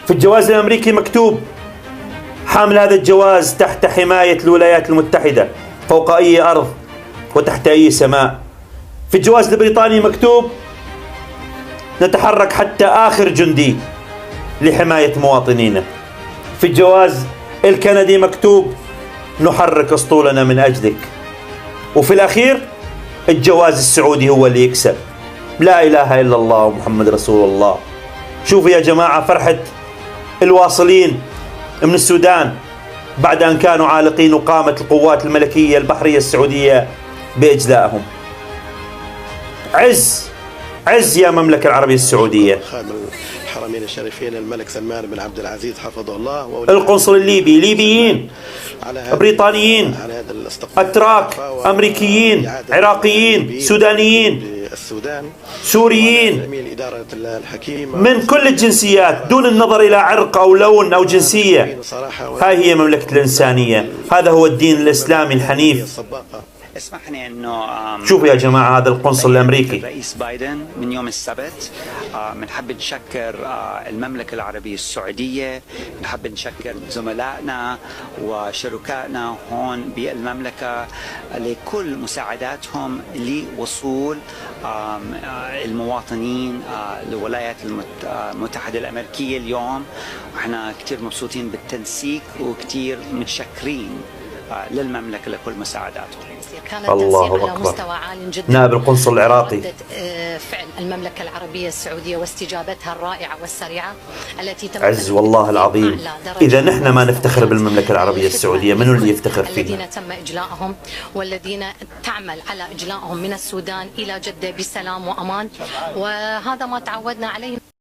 في الجواز الأمريكي مكتوب: حامل هذا الجواز تحت حماية الولايات المتحدة فوق أي أرض وتحت أي سماء. في الجواز البريطاني مكتوب: نتحرك حتى آخر جندي لحماية مواطنينا. في الجواز الكندي مكتوب: نحرك أسطولنا من أجلك. وفي الأخير الجواز السعودي هو اللي يكسب. لا إله إلا الله ومحمد رسول الله. شوفوا يا جماعة فرحة الواصلين من السودان بعد أن كانوا عالقين، وقامت القوات الملكية البحرية السعودية بإجلائهم. عز يا مملكة العربية السعودية. خادم الحرمين الشريفين الملك سلمان بن عبد العزيز حفظه الله، القنصل الليبي، ليبيين، بريطانيين، أتراك، أمريكيين، عراقيين، سودانيين، سوريين، من كل الجنسيات دون النظر إلى عرق أو لون أو جنسية. هاي هي مملكة الإنسانية، هذا هو الدين الإسلامي الحنيف. اسمحني انه شوفوا يا جماعة هذا القنصل الأمريكي. الرئيس بايدن من يوم السبت بنحب نشكر المملكة العربية السعودية، بنحب نشكر زملائنا وشركائنا هون بالمملكة لكل مساعداتهم لوصول المواطنين للولايات المتحدة الأمريكية اليوم. احنا كتير مبسوطين بالتنسيق وكتير متشكرين للمملكة لكل مساعداتهم. الله أكبر. على مستوى عال جدا. نائب القنصل العراقي. فعل المملكة العربية السعودية واستجابتها الرائعة والسريعة التي عز والله العظيم، إذا نحن ما نفتخر بالمملكة العربية السعودية منو اللي يفتخر فينا؟ الذين تم إجلاءهم والذين تعمل على إجلائهم من السودان إلى جدة بسلام وأمان، وهذا ما تعودنا عليه.